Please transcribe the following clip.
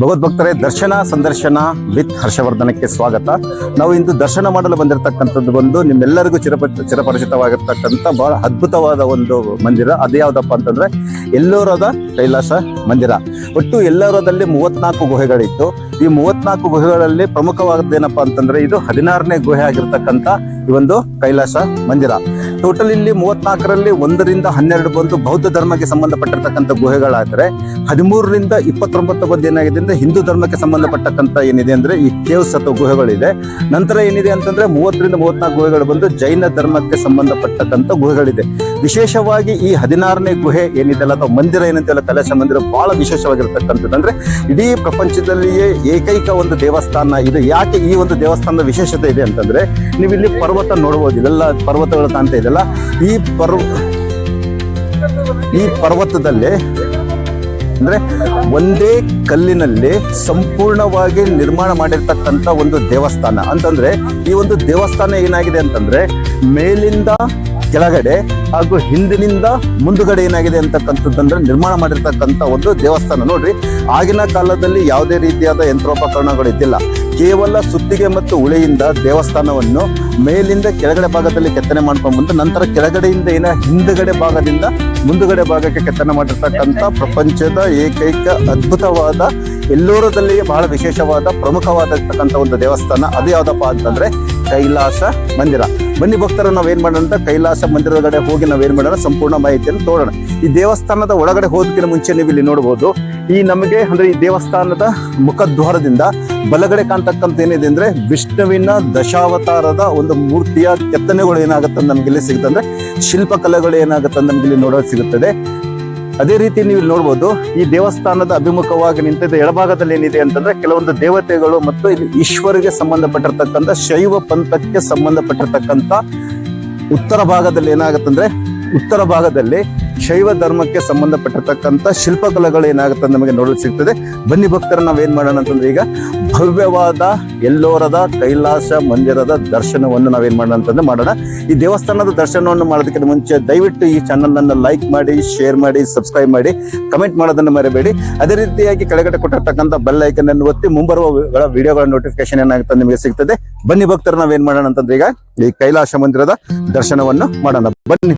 ಭಗವದ್ಭಕ್ತರೇ, ದರ್ಶನ ಸಂದರ್ಶನ ವಿತ್ ಹರ್ಷವರ್ಧನಕ್ಕೆ ಸ್ವಾಗತ. ನಾವು ಇಂದು ದರ್ಶನ ಮಾಡಲು ಬಂದಿರತಕ್ಕಂಥದ್ದು ಬಂದು ನಿಮ್ಮೆಲ್ಲರಿಗೂ ಚಿರಪರಿಚಿತವಾಗಿರ್ತಕ್ಕಂಥ ಬಹಳ ಅದ್ಭುತವಾದ ಒಂದು ಮಂದಿರ. ಅದು ಯಾವುದಪ್ಪ ಅಂತಂದ್ರೆ ಎಲ್ಲೋರದ ಕೈಲಾಸ ಮಂದಿರ. ಒಟ್ಟು ಎಲ್ಲೋರದಲ್ಲಿ 34 ಗುಹೆಗಳಿತ್ತು. ಈ 34 ಗುಹೆಗಳಲ್ಲಿ ಪ್ರಮುಖವಾದದ್ದೇನಪ್ಪ ಅಂತಂದ್ರೆ ಇದು 16ನೇ ಗುಹೆ ಆಗಿರ್ತಕ್ಕಂಥ ಈ ಒಂದು ಕೈಲಾಸ ಮಂದಿರ. ಟೋಟಲ್ ಇಲ್ಲಿ 34ರಲ್ಲಿ 1ರಿಂದ 12 ಬಂದು ಬೌದ್ಧ ಧರ್ಮಕ್ಕೆ ಸಂಬಂಧಪಟ್ಟಿರ್ತಕ್ಕಂಥ ಗುಹೆಗಳಾದರೆ 13ರಿಂದ 29 ಬಂದು ಏನಾಗಿದೆ ಅಂದ್ರೆ ಹಿಂದೂ ಧರ್ಮಕ್ಕೆ ಸಂಬಂಧಪಟ್ಟಕ್ಕಂಥ ಏನಿದೆ ಅಂದ್ರೆ ಈ ಕೇವ್ಸ್ ಅಥವಾ ಗುಹೆಗಳಿದೆ. ನಂತರ ಏನಿದೆ ಅಂತಂದ್ರೆ 30ರಿಂದ 34 ಗುಹೆಗಳು ಬಂದು ಜೈನ ಧರ್ಮಕ್ಕೆ ಸಂಬಂಧಪಟ್ಟಕ್ಕಂಥ ಗುಹೆಗಳಿದೆ. ವಿಶೇಷವಾಗಿ ಈ 16ನೇ ಗುಹೆ ಏನಿದೆಲ್ಲ ಅಥವಾ ಮಂದಿರ ಏನಂತೆಲ್ಲ ಕೈಲಾಸ ಮಂದಿರ ಬಹಳ ವಿಶೇಷವಾಗಿರ್ತಕ್ಕಂಥದ್ದು. ಅಂದ್ರೆ ಇಡೀ ಪ್ರಪಂಚದಲ್ಲಿಯೇ ಏಕೈಕ ಒಂದು ದೇವಸ್ಥಾನ ಇದು. ಯಾಕೆ ಈ ಒಂದು ದೇವಸ್ಥಾನದ ವಿಶೇಷತೆ ಇದೆ ಅಂತಂದ್ರೆ, ನೀವು ಇಲ್ಲಿ ಪರ್ವತ ನೋಡಬಹುದು, ಇವೆಲ್ಲ ಪರ್ವತಗಳು ಕಾಣ್ತಾ ಇದೆಯಲ್ಲ. ಈ ಪರ್ವತದಲ್ಲಿ ಅಂದ್ರೆ ಒಂದೇ ಕಲ್ಲಿನಲ್ಲಿ ಸಂಪೂರ್ಣವಾಗಿ ನಿರ್ಮಾಣ ಮಾಡಿರ್ತಕ್ಕಂಥ ಒಂದು ದೇವಸ್ಥಾನ. ಅಂತಂದ್ರೆ ಈ ಒಂದು ದೇವಸ್ಥಾನ ಏನಾಗಿದೆ ಅಂತಂದ್ರೆ ಮೇಲಿಂದ ಕೆಳಗಡೆ ಹಾಗೂ ಹಿಂದಿನಿಂದ ಮುಂದುಗಡೆ ಏನಾಗಿದೆ ಅಂತಕ್ಕಂಥದ್ದಂದ್ರೆ ನಿರ್ಮಾಣ ಮಾಡಿರ್ತಕ್ಕಂಥ ಒಂದು ದೇವಸ್ಥಾನ. ನೋಡ್ರಿ, ಆಗಿನ ಕಾಲದಲ್ಲಿ ಯಾವುದೇ ರೀತಿಯಾದ ಯಂತ್ರೋಪಕರಣಗಳು ಇದ್ದಿಲ್ಲ. ಕೇವಲ ಸುತ್ತಿಗೆ ಮತ್ತು ಉಳೆಯಿಂದ ದೇವಸ್ಥಾನವನ್ನು ಮೇಲಿಂದ ಕೆಳಗಡೆ ಭಾಗದಲ್ಲಿ ಕೆತ್ತನೆ ಮಾಡ್ಕೊಂಡು ಬಂದು ನಂತರ ಕೆಳಗಡೆಯಿಂದ ಹಿಂದುಗಡೆ ಭಾಗದಿಂದ ಮುಂದುಗಡೆ ಭಾಗಕ್ಕೆ ಕೆತ್ತನೆ ಮಾಡಿರ್ತಕ್ಕಂಥ ಪ್ರಪಂಚದ ಏಕೈಕ ಅದ್ಭುತವಾದ ಎಲ್ಲೋರದಲ್ಲಿಯೇ ಬಹಳ ವಿಶೇಷವಾದ ಪ್ರಮುಖವಾದತಕ್ಕಂಥ ಒಂದು ದೇವಸ್ಥಾನ. ಅದು ಯಾವುದಪ್ಪ ಅಂತಂದ್ರೆ ಕೈಲಾಸ ಮಂದಿರ. ಬನ್ನಿ ಭಕ್ತರು, ನಾವೇನ್ ಮಾಡೋಣ, ಕೈಲಾಸ ಮಂದಿರದೊಳಗಡೆ ಹೋಗಿ ನಾವೇನ್ ಮಾಡೋಣ ಸಂಪೂರ್ಣ ಮಾಹಿತಿಯನ್ನು ತೋರೋಣ. ಈ ದೇವಸ್ಥಾನದ ಒಳಗಡೆ ಹೋದಕ್ಕಿಂತ ಮುಂಚೆ ನೀವು ಇಲ್ಲಿ ನೋಡ್ಬೋದು, ಈ ನಮಗೆ ಅಂದ್ರೆ ಈ ದೇವಸ್ಥಾನದ ಮುಖದ್ವಾರದಿಂದ ಬಲಗಡೆ ಕಾಣ್ತಕ್ಕಂಥ ಏನಿದೆ ಅಂದ್ರೆ ವಿಷ್ಣುವಿನ ದಶಾವತಾರದ ಒಂದು ಮೂರ್ತಿಯ ಕೆತ್ತನೆಗಳು ಏನಾಗುತ್ತೆ ನಮ್ಗೆ ಇಲ್ಲಿ ಸಿಗುತ್ತೆ. ಅಂದ್ರೆ ಶಿಲ್ಪಕಲೆಗಳು ಏನಾಗುತ್ತೆ ನಮ್ಗೆ ಇಲ್ಲಿ ನೋಡೋಕೆ ಸಿಗುತ್ತದೆ. ಅದೇ ರೀತಿ ನೀವು ಇಲ್ಲಿ ನೋಡ್ಬೋದು, ಈ ದೇವಸ್ಥಾನದ ಅಭಿಮುಖವಾಗಿ ನಿಂತಿದ್ದ ಎಡಭಾಗದಲ್ಲಿ ಏನಿದೆ ಅಂತಂದ್ರೆ ಕೆಲವೊಂದು ದೇವತೆಗಳು ಮತ್ತು ಇಲ್ಲಿ ಈಶ್ವರಿಗೆ ಸಂಬಂಧಪಟ್ಟಿರ್ತಕ್ಕಂಥ ಶೈವ ಪಂಥಕ್ಕೆ ಸಂಬಂಧಪಟ್ಟಿರ್ತಕ್ಕಂಥ ಉತ್ತರ ಭಾಗದಲ್ಲಿ ಏನಾಗುತ್ತಂದ್ರೆ ಉತ್ತರ ಭಾಗದಲ್ಲಿ ಶೈವ ಧರ್ಮಕ್ಕೆ ಸಂಬಂಧಪಟ್ಟಿರ್ತಕ್ಕಂಥ ಶಿಲ್ಪಕಲೆಗಳು ಏನಾಗುತ್ತೆ ನಮಗೆ ನೋಡಲು ಸಿಗ್ತದೆ. ಬನ್ನಿ ಭಕ್ತರ, ನಾವೇನ್ ಮಾಡೋಣ ಅಂತಂದ್ರೆ ಈಗ ಭವ್ಯವಾದ ಎಲ್ಲೋರದ ಕೈಲಾಸ ಮಂದಿರದ ದರ್ಶನವನ್ನು ನಾವೇನ್ ಮಾಡೋಣ ಅಂತಂದ್ರೆ ಮಾಡೋಣ. ಈ ದೇವಸ್ಥಾನದ ದರ್ಶನವನ್ನು ಮಾಡೋದಕ್ಕಿಂತ ಮುಂಚೆ ದಯವಿಟ್ಟು ಈ ಚಾನಲ್ ಅನ್ನು ಲೈಕ್ ಮಾಡಿ, ಶೇರ್ ಮಾಡಿ, ಸಬ್ಸ್ಕ್ರೈಬ್ ಮಾಡಿ, ಕಮೆಂಟ್ ಮಾಡೋದನ್ನು ಮರೆಯಬೇಡಿ. ಅದೇ ರೀತಿಯಾಗಿ ಕೆಳಗಡೆ ಕೊಟ್ಟಿರ್ತಕ್ಕಂಥ ಬೆಲ್ ಐಕನ್ ಅನ್ನು ಒತ್ತಿ ಮುಂಬರುವ ವಿಡಿಯೋಗಳ ನೋಟಿಫಿಕೇಶನ್ ಏನಾಗುತ್ತೆ ನಿಮಗೆ ಸಿಗ್ತದೆ. ಬನ್ನಿ ಭಕ್ತರು, ನಾವೇನ್ ಮಾಡೋಣ ಅಂತಂದ್ರೆ ಈಗ ಈ ಕೈಲಾಸ ಮಂದಿರದ ದರ್ಶನವನ್ನು ಮಾಡೋಣ. ಬನ್ನಿ.